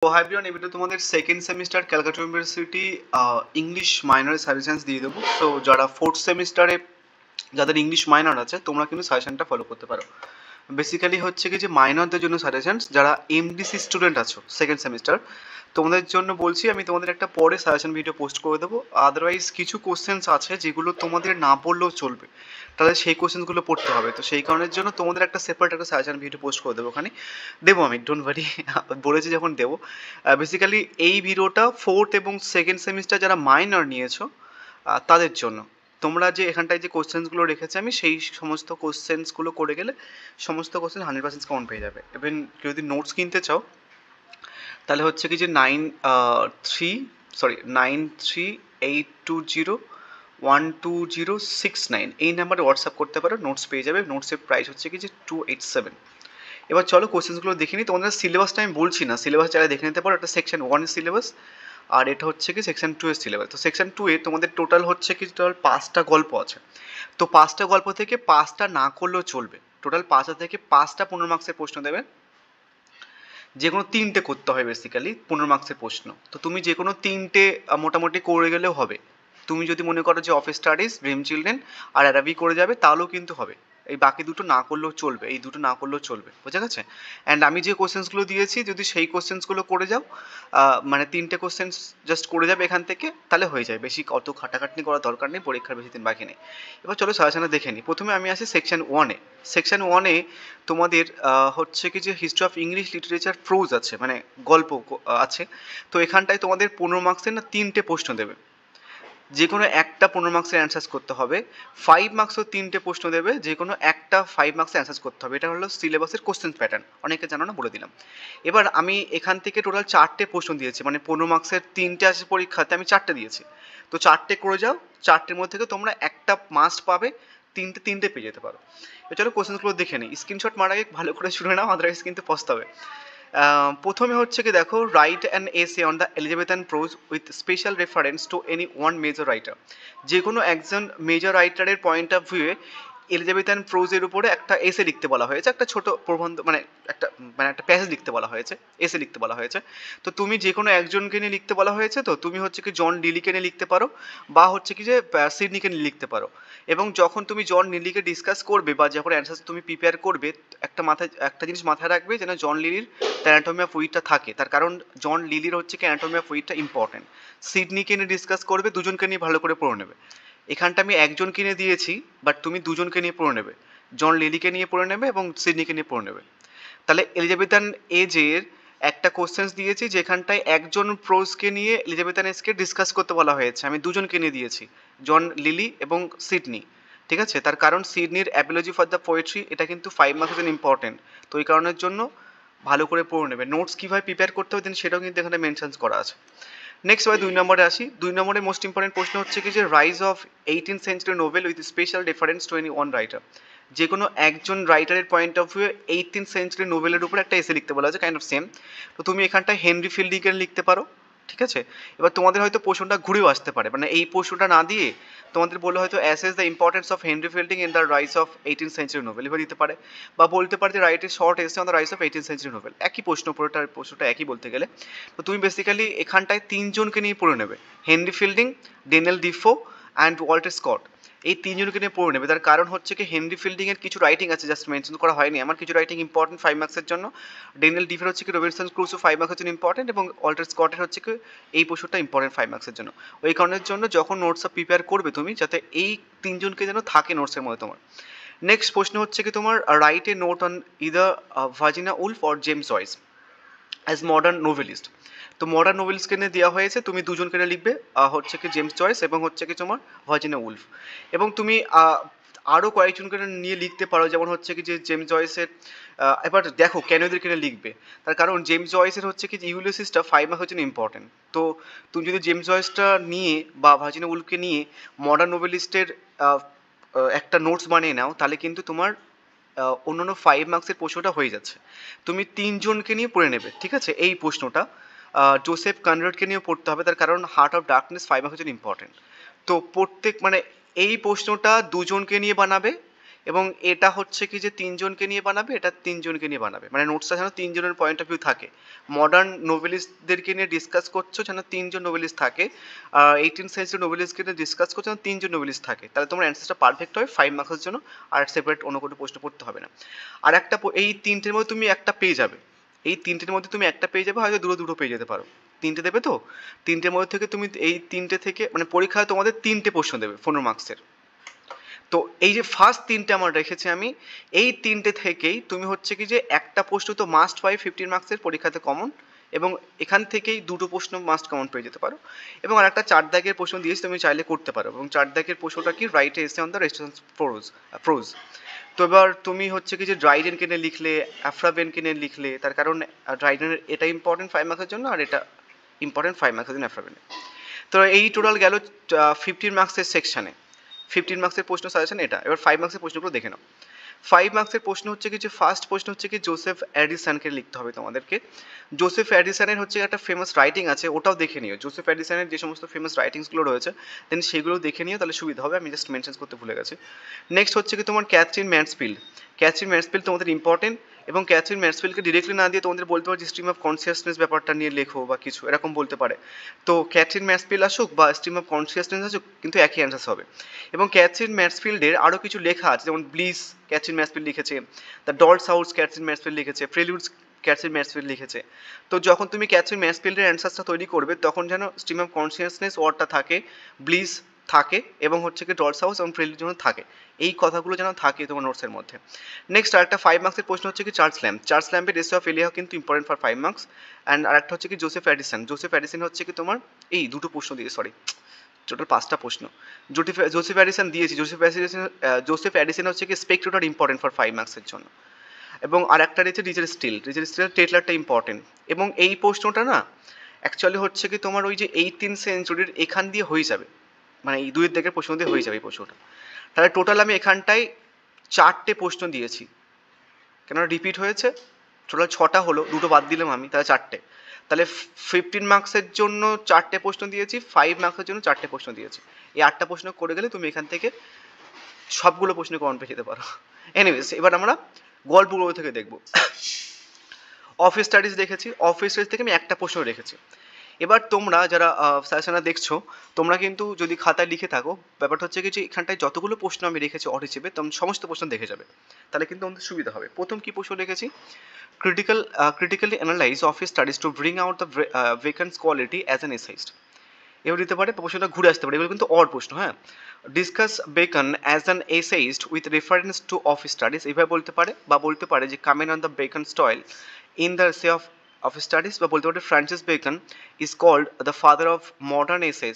তো hi everyone, এই video তোমাদের second semester Calcutta university English মাইনরের সাজেশনস দিয়ে দেবো। তো যারা ফোর্থ সেমিস্টারে যাদের ইংলিশ মাইনর আছে তোমরা কিন্তু সাজেশনটা ফলো করতে পারো। বেসিক্যালি হচ্ছে কি যে মাইনরদের জন্য সাজেশনস, যারা এমডিসি স্টুডেন্ট আছো সেকেন্ড সেমিস্টার তোমাদের জন্য বলছি। আমি তোমাদের একটা পরে সাজেশন ভিডিও পোস্ট করে দেবো। আদারওয়াইজ কিছু কোশ্চেন্স আছে যেগুলো তোমাদের না পড়লেও চলবে, তাহলে সেই কোশ্চেন্সগুলো পড়তে হবে। তো সেই কারণের জন্য তোমাদের একটা সেপারেট একটা সাজেশন ভিডিও পোস্ট করে দেবো, ওখানে দেবো আমি, ডোন্ট ওয়ারি। বলেছি যখন দেবো। বেসিক্যালি এই ভিডিওটা ফোর্থ এবং সেকেন্ড সেমিস্টার যারা মাইনর নিয়েছো তাদের জন্য। তোমরা যে এখানটায় যে কোশ্চেন্সগুলো রেখেছে আমি সেই সমস্ত কোশ্চেন্সগুলো করে গেলে সমস্ত কোশ্চেন 100% কমন পেয়ে যাবে। ইভেন কেউ যদি নোটস কিনতে চাও তাহলে হচ্ছে কি যে 9382012069 এই নাম্বারে হোয়াটসঅ্যাপ করতে পারো, নোটস পেয়ে যাবে। নোটসের প্রাইস হচ্ছে কি যে 287। এবার চলো কোশ্চেন্সগুলো দেখে নিই। তোমাদের সিলেবাসটা আমি বলছি না, সিলেবাস যারা দেখে নিতে পারো। এটা সেকশন 1 এর সিলেবাস আর এটা হচ্ছে কি সেকশন 2 এর সিলেবাস। তো সেকশন 2 এ তোমাদের টোটাল হচ্ছে কি টোটাল 5টা গল্প আছে। তো 5টা গল্প থেকে 5টা না করলেও চলবে। টোটাল 5টা থেকে 5টা 15 মার্কসের প্রশ্ন দেবে। যে কোনো 3টে করতে হয় বেসিক্যালি 15 মার্কসের প্রশ্ন। তো তুমি যে কোনো 3টে মোটামুটি করে গেলেও হবে। তুমি যদি মনে করো যে office studies, dream children are Arabic করে যাবে তাহলেও কিন্তু হবে। এই বাকি দুটো না করলেও চলবে, এই দুটো না করলেও চলবে, বোঝা গেছে? অ্যান্ড আমি যে কোশ্চেন্সগুলো দিয়েছি যদি সেই কোশ্চেন্সগুলো করে যাও, মানে 3টে কোশ্চেন্স জাস্ট করে যাবে এখান থেকে, তাহলে হয়ে যায়। বেশি অত খাটাখাটনি করার দরকার নেই, পরীক্ষার বেশি দিন বাকি নেই। এবার চলো সাজেশনে দেখে নিই। প্রথমে আমি আসি সেকশন 1-এ। সেকশন 1-এ তোমাদের হচ্ছে কি যে history of English literature pros আছে, মানে গল্প আছে। তো এখানটায় তোমাদের 15 মার্কসের না 3টে প্রশ্ন দেবে। যে কোনো একটা 15 মার্কসের অ্যান্সার্স করতে হবে। 5 মার্কসও 3টে প্রশ্ন দেবে, যে কোনো একটা 5 মার্কসের অ্যান্সার্স করতে হবে। এটা হলো সিলেবাসের কোশ্চেন প্যাটার্ন, অনেকে জানো না, বলে দিলাম। এবার আমি এখান থেকে টোটাল 4টে প্রশ্ন দিয়েছি, মানে 15 মার্কসের 3টে আছে পরীক্ষাতে, আমি 4টে দিয়েছি। তো 4টে করে যাও, 4টের মধ্যে থেকে তোমরা একটা মাস্ট পাবে, 3টে পেয়ে যেতে পারো। চলো কোশ্চেনগুলো দেখে নিই। স্ক্রিনশট মারা আগে ভালো করে শুনে নাও, আদারওয়াইজ কিন্তু পস্তাবে। প্রথমে হচ্ছে কি দেখো, write an essay on the Elizabethan pros with special reference to any one major writer. যে কোনো একজন মেজর রাইটারের পয়েন্ট অফ ভিউয়ে এলিজাবেথান প্রোজের উপরে একটা এসে লিখতে বলা হয়েছে, একটা ছোট প্রবন্ধ, একটা প্যাসেজ লিখতে বলা হয়েছে, এসে লিখতে বলা হয়েছে। তো তুমি যে কোনো একজনকে নিয়ে লিখতে বলা হয়েছে, তো তুমি হচ্ছে কি জন লিলিকে নিয়ে লিখতে পারো, বা হচ্ছে কি যে সিডনিকে নিয়ে লিখতে পারো। এবং যখন তুমি জন লিলিকে ডিসকাস করবে বা যখন অ্যান্সার তুমি প্রিপেয়ার করবে, একটা জিনিস মাথায় রাখবে যেন জন লিলির অ্যানাটমি অফ উইটটা থাকে। তার কারণ জন লিলির হচ্ছে কি অ্যানাটমি অফ উইটটা ইম্পর্টেন্ট। সিডনিকে নিয়ে ডিসকাস করবে, দুজনকে নিয়ে ভালো করে পড়ে নেবে। এখানটা আমি একজনকে নিয়ে দিয়েছি, বাট তুমি দুজনকে নিয়ে পড়ে নেবে। জন লিলিকে নিয়ে পড়ে নেবে এবং সিডনিকে নিয়ে পড়ে নেবে। তাহলে এলিজাবেথান এজের একটা কোশ্চেন্স দিয়েছি যেখানটায় একজন প্রোজকে নিয়ে এলিজাবেথান এজকে ডিসকাস করতে বলা হয়েছে, আমি দুজনকে নিয়ে দিয়েছি, জন লিলি এবং সিডনি। ঠিক আছে? তার কারণ সিডনির অ্যাপোলজি ফর দ্য পোয়েট্রি এটা কিন্তু 5 মার্কস ইম্পর্টেন্ট। তো এই কারণের জন্য ভালো করে পড়ে নেবে। নোটস কীভাবে প্রিপেয়ার করতে হবে সেটাও কিন্তু এখানে মেনশন করা আছে। নেক্সট এবার 2 নম্বরে আসি। 2 নম্বরে মোস্ট ইম্পর্টেন্ট প্রশ্ন হচ্ছে কি যে rise of 18th century novel with special reference to any one writer. যে কোনো একজন রাইটারের point of view 18th century নোবেলের উপর একটা এসে লিখতে বলা আছে, কাইন্ড অফ সেম। তো তুমি এখানটায় হেনরি ফিল্ডিংকে লিখতে পারো। ঠিক আছে? এবার তোমাদের হয়তো প্রশ্নটা ঘুরেও আসতে পারে, মানে এই প্রশ্নটা না দিয়ে তোমাদের বলে হয়তো assess the importance of Henry Fielding in the rise of 18th century novel, এবার দিতে পারে। বা বলতে পারে যে write a short essay on the rise of 18th century novel. একই প্রশ্ন, পুরোটার প্রশ্নটা একই বলতে গেলে। তো তুমি বেসিক্যালি এখানটায় 3জনকে নিয়ে পড়ে নেবে, Henry fielding, Daniel Defoe and Walter Scott. এই 3জনকে নিয়ে পড়ে নেবে। তার কারণ হচ্ছে কি হেনরি ফিল্ডিংয়ের কিছু রাইটিং আছে, জাস্ট মেনশন করা হয়নি আমার, কিছু রাইটিং ইম্পর্টেন্ট 5 মার্কসের জন্য। ডেনিয়েল ডিফের হচ্ছে কি রবিনসন ক্রুসো 5 মার্কসের জন্য ইম্পর্টেন্ট, এবং ওয়াল্টার স্কটের হচ্ছে কি এই প্রশ্নটা ইম্পর্টেন্ট 5 মার্কসের জন্য। ওই কারণের জন্য যখন নোটসটা প্রিপেয়ার করবে তুমি, যাতে এই 3জনকে যেন থাকে নোটসের মধ্যে তোমার। নেক্সট প্রশ্ন হচ্ছে কি তোমার write a note on either Virginia Woolf or James Joyce as modern novelist. তো মডার্ন নোভেলিস্টকে নিয়ে দেওয়া হয়েছে, তুমি দুজনকে নিয়ে লিখবে, হচ্ছে কি জেমস জয়েস এবং হচ্ছে কি তোমার ভার্জিনা উলফ। এবং তুমি আরও কয়েকজনকে নিয়ে লিখতে পারো, যেমন হচ্ছে কি যে জেমস জয়েসের, এবার দেখো কেন এদেরকে নিয়ে লিখবে। তার কারণ জেমস জয়েসের হচ্ছে কি ইউলিসিসটা 5 মার্কের জন্য ইম্পর্টেন্ট। তো তুমি যদি জেমস জয়েসটা নিয়ে বা ভার্জিনা উলফকে নিয়ে মডার্ন নোভেলিস্টের একটা নোটস বানিয়ে নাও, তাহলে কিন্তু তোমার অন্যান্য 5 মার্কসের প্রশ্নটা হয়ে যাচ্ছে। তুমি 3জনকে নিয়ে পড়ে নেবে, ঠিক আছে? এই প্রশ্নটা জোসেফ কনরাডকে নিয়েও পড়তে হবে, তার কারণ হার্ট অফ ডার্কনেস 5 মার্কের জন্য ইম্পর্টেন্ট। তো প্রত্যেক মানে এই প্রশ্নটা দুজনকে নিয়ে বানাবে, এবং এটা হচ্ছে কি যে তিনজনকে নিয়ে বানাবে, এটা তিনজনকে নিয়ে বানাবে, মানে নোটসটা যেন তিনজনের পয়েন্ট অফ ভিউ থাকে। মডার্ন নোভেলিস্টদেরকে নিয়ে ডিসকাস করছো যেন তিনজন নোভেলিস্ট থাকে, 18th সেঞ্চুরি নোভেলিস্টকে নিয়ে ডিসকাস করছো যেন তিনজন নোভেলিস্ট থাকে, তাহলে তোমার অ্যান্সারটা পারফেক্ট হয় 5 মার্কসের জন্য, আর সেপারেট অন্য কোনো প্রশ্ন পড়তে হবে না। আর একটা এই তিনটের মধ্যে তুমি একটা পেয়ে যাবে, এই তিনটের মধ্যে তুমি একটা পেয়ে যাবে, হয়তো দুটো পেয়ে যেতে পারো। তিনটে দেবে তো, তিনটের মধ্যে থেকে তুমি এই তিনটে থেকে, মানে পরীক্ষায় তোমাদের তিনটে প্রশ্ন দেবে 15 মার্কসের। তো এই যে ফার্স্ট তিনটে আমার রেখেছি আমি, এই তিনটে থেকেই তুমি হচ্ছে কি যে একটা প্রশ্ন তো মাস্ট পাই 15 মার্কসের পরীক্ষাতে কমন, এবং এখান থেকেই দুটো প্রশ্ন মাস্ট কমন পেয়ে যেতে পারো। এবং আর একটা 4 দাগের প্রশ্ন দিয়েছি, তুমি চাইলে করতে পারো, এবং 4 দাগের প্রশ্নটা কি, রাইট এসে অন দ্য রেস্টুরেন্ট প্রোজ। তো এবার তুমি হচ্ছে কি যে ড্রাইডেনকে নিয়ে লিখলে, অ্যাফ্রাবেনকে নিয়ে লিখলে, তার কারণ ড্রাইডেনের এটা ইম্পর্টেন্ট 5 মার্কসের জন্য, আর এটা ইম্পর্টেন্ট 5 মার্কসের জন্য অ্যাফ্রাবেনের। তো এই টোটাল গেল 15 মার্কসের সেকশানে, 15 মার্কসের প্রশ্ন সাজেশন এটা। এবার 5 মার্কসের প্রশ্নগুলো দেখে নাও। 5 মার্কসের প্রশ্ন হচ্ছে কি যে ফার্স্ট প্রশ্ন হচ্ছে কি জোসেফ এডিসনকে লিখতে হবে তোমাদেরকে। জোসেফ এডিসনের হচ্ছে একটা ফেমাস রাইটিং আছে, ওটাও দেখে নিও। জোসেফ এডিসনের যে সমস্ত ফেমাস রাইটিংসগুলো রয়েছে দেন সেগুলো দেখে নিও, তাহলে সুবিধা হবে, আমি জাস্ট মেনশন করতে ভুলে গেছি। নেক্সট হচ্ছে কি তোমার ক্যাথরিন ম্যানসফিল্ড। ক্যাথরিন ম্যানসফিল্ড তোমাদের ইম্পর্টেন্ট, এবং ক্যাথরিন ম্যানসফিল্ডকে ডিরেক্টলি না দিয়ে তোমাদের বলতে পারে যে স্ট্রিম অফ কনসিয়াসনেস ব্যাপারটা নিয়ে লেখো বা কিছু এরকম বলতে পারে। তো ক্যাথরিন ম্যানসফিল্ড আসুক বা স্ট্রিম অফ কনসিয়াসনেস আসুক, কিন্তু একই অ্যান্সার হবে। এবং ক্যাথরিন ম্যানসফিল্ডের আরও কিছু লেখা আছে, যেমন ব্লিস ক্যাথরিন ম্যানসফিল্ড লিখেছে, the doll's house Katherine Mansfield লিখেছে, প্রেলিউডস ক্যাথরিন ম্যানসফিল্ড লিখেছে। তো যখন তুমি ক্যাথরিন ম্যানসফিল্ডের অ্যান্সারটা তৈরি করবে তখন যেন স্ট্রিম অফ কনসিয়াসনেস ওয়ার্ডটা থাকে, ব্লিস থাকে, এবং হচ্ছে কি ডলস হাউস এবং প্রেলিউড যেন থাকে, এই কথাগুলো যেন থাকে তোমার নোটসের মধ্যে। নেক্সট আরেকটা 5 মার্কসের প্রশ্ন হচ্ছে কি চার্লস ল্যাম্প। চার্লস ল্যাম্পের রেসিও অফ এলিয়া কিন্তু ইম্পর্টেন্ট ফর 5 মার্কস। অ্যান্ড আরেকটা হচ্ছে কি জোসেফ এডিসন। জোসেফ এডিসন হচ্ছে কি তোমার এই দুটো প্রশ্ন দিয়ে, সরি টোটাল 5টা প্রশ্ন। জোসেফ এডিসন দিয়েছি। জোসেফ এডিসন হচ্ছে কি স্পেকট্রেটর ইম্পর্টেন্ট ফর 5 মার্কসের জন্য। এবং আর একটা রয়েছে রিচার্ড স্টিল। রিচার্ড স্টিলের টেটলারটা ইম্পর্টেন্ট, এবং এই প্রশ্নটা না অ্যাকচুয়ালি হচ্ছে কি তোমার ওই যে 18th সেঞ্চুরির এখান দিয়ে হয়ে যাবে, মানে এই দুইয়ের দিকের প্রশ্ন দিয়ে হয়ে যাবে এই প্রশ্নটা। তাহলে টোটাল আমি এখানটায় 4টে প্রশ্ন দিয়েছি, কেন রিপিট হয়েছে, টোটাল 6টা হলো, দুটো বাদ দিলাম আমি, তাহলে 4টে। তাহলে 15 মার্কসের জন্য 4টে প্রশ্ন দিয়েছি, 5 মার্কসের জন্য 4টে প্রশ্ন দিয়েছি। এই 8টা প্রশ্ন করে গেলে তুমি এখান থেকে সবগুলো প্রশ্ন কমন পেয়ে যেতে পারো। এনিওয়েজ, এবার আমরা গল্পগুলো থেকে দেখব। অফিস স্টাডিজ দেখেছি, অফিস স্টাডিজ থেকে আমি একটা প্রশ্ন রেখেছি। এবার তোমরা যারা সাজেশনটা দেখছো, তোমরা কিন্তু যদি খাতায় লিখে থাকো, ব্যাপারটা হচ্ছে কি যে এখানটায় যতগুলো প্রশ্ন আমি রেখেছি অড হিসেবে, তোমরা সমস্ত প্রশ্ন দেখে যাবে, তাহলে কিন্তু আমাদের সুবিধা হবে। প্রথম কি প্রশ্ন রেখেছি, critically analyze office studies to bring out the vacant quality as an essayist। এবার দিতে পারে, প্রশ্নটা ঘুরে আসতে পারে, এগুলো কিন্তু অড প্রশ্ন। হ্যাঁ, discuss Bacon as an essayist with reference to of studies, এইভাবে বলতে পারে, বা বলতে পারে যে comment on the Bacon style in the essay of of studies, বা বলতে পারে Francis Bacon is called the father of modern essays.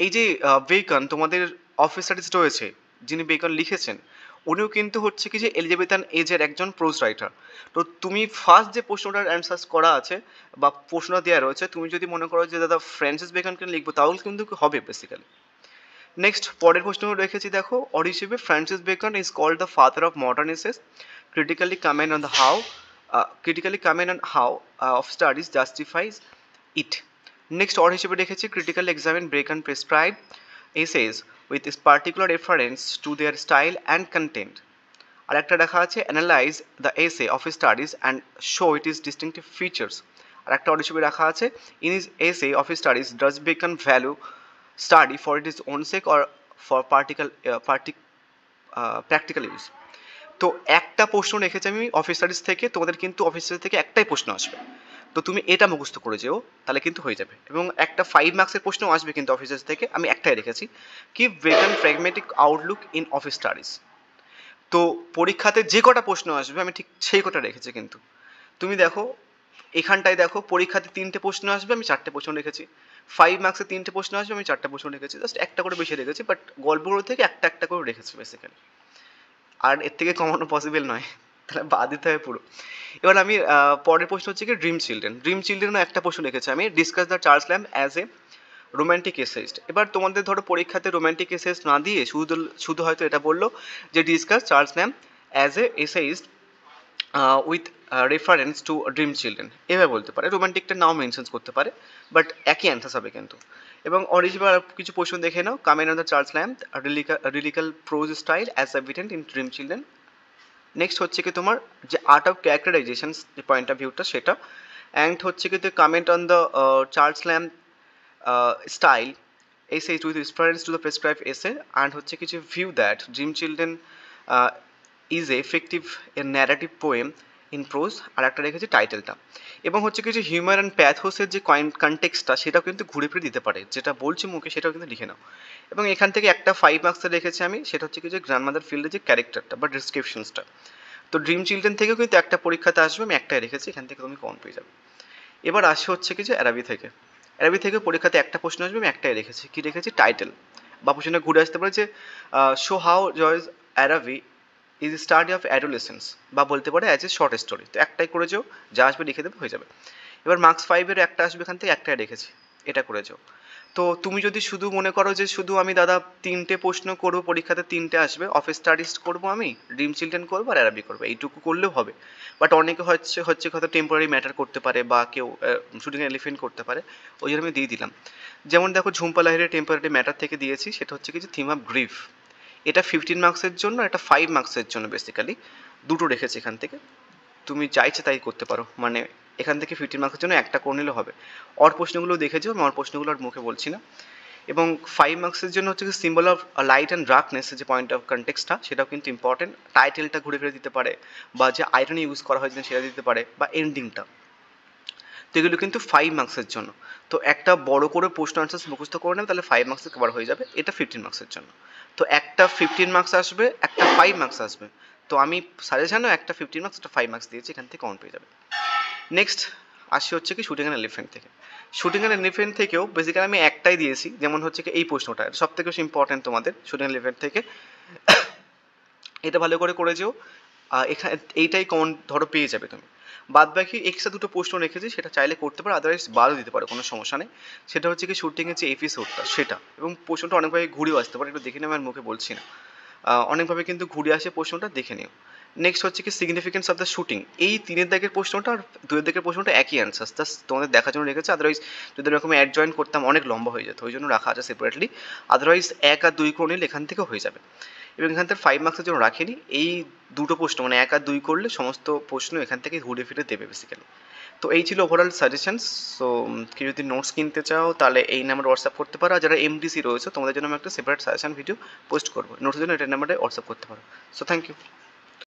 এই যে বেকন তোমাদের অফিস স্টাডিজ রয়েছে, যিনি বেকন লিখেছেন, উনিও কিন্তু হচ্ছে কি যে এলিজাবেথান এজের একজন প্রোজ রাইটার। তো তুমি ফার্স্ট যে প্রশ্নটার অ্যান্সার করা আছে বা প্রশ্ন দেওয়া রয়েছে, তুমি যদি মনে করো যে দাদা ফ্রান্সিস বেকনকে লিখবো, তাহলে কিন্তু হবে বেসিক্যালি। নেক্সট পরের প্রশ্ন রেখেছি, দেখো অড হিসেবে, Francis Bacon is called the father of modern essays, critically comment on the how of studies justifies it. Next অড হিসেবে রেখেছি, critically examine Bacon prescribe essays with this particular reference to their style and content। আর একটা দেখা আছে, analyse the essay of studies and show it is distinctive features. আর একটা হিসেবে রাখা আছে, in his essay of studies does Bacon value study for it is own sake or for practical use. তো একটা প্রশ্ন রেখেছি আমি অফিস স্টাডিজ থেকে, তোমাদের কিন্তু অফিস স্টাডিজ থেকে একটাই প্রশ্ন আসবে, তো তুমি এটা মুখস্থ করে যেও, তাহলে কিন্তু হয়ে যাবে। এবং একটা 5 মার্কসের প্রশ্ন আসবে কিন্তু অফিস স্টাডিজ থেকে, আমি একটাই রেখেছি, কি beacon pragmatic Outlook in office studies. তো পরীক্ষাতে যে কটা প্রশ্ন আসবে আমি ঠিক সেই কটা রেখেছি। কিন্তু তুমি দেখো এখানটায় দেখো, পরীক্ষাতে 3টে প্রশ্ন আসবে, আমি 4টে প্রশ্ন রেখেছি। 5 মার্কসে 3টে প্রশ্ন আসবে, আমি 4টে প্রশ্ন রেখেছি, জাস্ট একটা করে বেশি রেখেছি, বাট গল্পগুলো থেকে একটা একটা করে রেখেছি বেসিক্যালি, আর এর থেকে কমানো পসিবল নয়, তাহলে বাদ দিতে হবে পুরো। এবার আমি পরের প্রশ্ন হচ্ছে কি ড্রিম চিলড্রেন। ড্রিম চিলড্রেনও একটা প্রশ্ন রেখেছি আমি, discuss the Charles Lamb as a romantic essayist. এবার তোমাদের ধরো পরীক্ষাতে রোম্যান্টিক এসেইস্ট না দিয়ে শুধু হয়তো এটা বললো যে discuss Charles Lamb as a essayist with reference two dream children এভাবে বলতে পারে, রোমান্টিকটা নাও মেনশন করতে পারে, বাট একই অ্যান্সার হবে কিন্তু। এবং অরিজিনাল কিছু প্রশ্ন দেখে নাও। Comment on the Charles Lamb lyrical prose style as evident in dream children. Next হচ্ছে কি তোমার যে আর্ট অফ ক্যারেক্টারাইজেশন যে পয়েন্ট অফ ভিউটা সেটা, অ্যান্ড হচ্ছে কি comment on the Charles Lamb style essay with reference to the prescribed essay, and হচ্ছে কিছু view that Dream Children is a effective a narrative poem in prose, আর একটা রেখেছে টাইটেলটা। এবং হচ্ছে কিছু হিউম্যান অ্যান্ড প্যাথোসের যে কনটেক্সটটা সেটাও কিন্তু ঘুরে ফিরে দিতে পারে, যেটা বলছি মুখে সেটাও কিন্তু লিখে নাও। এবং এখান থেকে একটা 5 মার্কসের রেখেছি আমি, সেটা হচ্ছে কি যে গ্র্যান্ডমাদার ফিল্ডের যে ক্যারেক্টারটা বা ডিসক্রিপশনসটা। তো ড্রিম চিলড্রেন থেকেও কিন্তু একটা পরীক্ষাতে আসবে, আমি একটাই রেখেছি, এখান থেকে তুমি কমন পেয়ে যাবে। এবার আসে হচ্ছে কি যে অ্যারাবি থেকে। অ্যারাবি থেকে পরীক্ষাতে একটা প্রশ্ন আসবে, আমি একটাই রেখেছি, কি রেখেছি টাইটেল, বা প্রশ্নটা ঘুরে আসতে পারে যে show how Joyce Araby is study of adolescence, বা বলতে পারে অ্যাজ এ শর্ট স্টোরি। তো একটাই করে যাও, যা আসবে লিখে দেবে, হয়ে যাবে। এবার মার্কস 5-এর একটা আসবে, এখান থেকে একটাই রেখেছি, এটা করে যাও। তো তুমি যদি শুধু মনে করো যে শুধু আমি দাদা 3টে প্রশ্ন করবো পরীক্ষাতে, 3টে আসবে, অফিস স্টাডিজ করবো, আমি ড্রিম চিলড্রেন করবো আর অ্যারাবি করবো, এইটুকু করলেও হবে। বাট অনেকে হচ্ছে হয়তো টেম্পোরারি ম্যাটার করতে পারে, বা কেউ শুটিং এলিফেন্ট করতে পারে, ওই জন্য আমি দিয়ে দিলাম। যেমন দেখো ঝুম্পা লাহিড়ের টেম্পোরারি ম্যাটার থেকে দিয়েছি, সেটা হচ্ছে কি যে থিম অফ গ্রিফ। এটা 15 মার্কসের জন্য, এটা 5 মার্কসের জন্য, বেসিক্যালি দুটো রেখেছি এখান থেকে। তুমি চাইছে তাই করতে পারো, মানে এখান থেকে 15 মার্কসের জন্য একটা করে নিলে হবে। অর প্রশ্নগুলো দেখেছো, আমি অর প্রশ্নগুলো আর মুখে বলছি না। এবং 5 মার্কসের জন্য হচ্ছে symbol of light and darkness যে পয়েন্ট অফ কনটেক্সটটা, সেটাও কিন্তু ইম্পর্টেন্ট। টাইটেলটা ঘুরে ফিরে দিতে পারে, বা যে আইরনি ইউজ করা হয়েছে সেটা দিতে পারে, বা এন্ডিংটা। তো এগুলো কিন্তু 5 মার্কসের জন্য। তো একটা বড় করে প্রশ্ন আনসার মুখস্থ করে নেবে, তাহলে 5 মার্কসে কভার হয়ে যাবে। এটা 15 মার্কসের জন্য। তো একটা 15 মার্কস আসবে, একটা 5 মার্কস আসবে। তো আমি সাজেশনও একটা 15 মার্কস, একটা 5 মার্কস দিয়েছি, এখান থেকে কমন পেয়ে যাবে। নেক্সট আসি হচ্ছে কি শুটিং অ্যান্ড এলিফেন্ট থেকে। শুটিং অ্যান্ড এলিফেন্ট থেকেও বেসিক্যালি আমি একটাই দিয়েছি, যেমন হচ্ছে কি এই প্রশ্নটা সব থেকে বেশি ইম্পর্টেন্ট তোমাদের শুটিং অ্যান্ড এলিফেন্ট থেকে। এটা ভালো করে করেছো, এখানে এইটাই কমন ধরো পেয়ে যাবে তুমি। বাদ বাকি এক্সট্রা দুটো প্রশ্ন রেখেছি, সেটা চাইলে করতে পারো, আদারওয়াইজ বাদও দিতে পারো, কোনো সমস্যা নেই। সেটা হচ্ছে কি শুটিংয়ের যে এপিসোডটা সেটা, এবং প্রশ্নটা অনেকভাবে ঘুরেও আসতে পারে, একটু দেখে নেবে, আমার মুখে বলছি না। অনেকভাবে কিন্তু ঘুরে আসে প্রশ্নটা, দেখে নিও। নেক্সট হচ্ছে কি সিগনিফিকেন্স অফ দ্য শুটিং। এই 3-এর দাগের প্রশ্নটা আর 2-এর দাগের প্রশ্নটা একই অ্যান্সার, জাস্ট তোমাদের দেখার জন্য রেখেছে। আদারওয়াইজ যদি এরকম অ্যাড জয়েন করতাম অনেক লম্বা হয়ে যেত, ওই জন্য রাখা আছে সেপারেটলি। আদারওয়াইজ 1 আর 2 করে নিলে এখান থেকেও হয়ে যাবে। এবং এখান থেকে 5 মার্কসের জন্য রাখিনি, এই দুটো প্রশ্ন মানে 1 আর 2 করলে সমস্ত প্রশ্ন এখান থেকে ঘুরে ফিরে দেবে বেসিক্যালি। তো এই ছিল ওভারঅল সাজেশনস। সো কেউ যদি নোটস কিনতে চাও তাহলে এই নাম্বারে হোয়াটসঅ্যাপ করতে পারো, আর যারা এমডিসি রয়েছে তোমাদের জন্য আমি একটা সেপারেট সাজেশন ভিডিও পোস্ট করবো, নোটসের জন্য এটা নাম্বারে হোয়াটসঅ্যাপ করতে পারো। So thank you.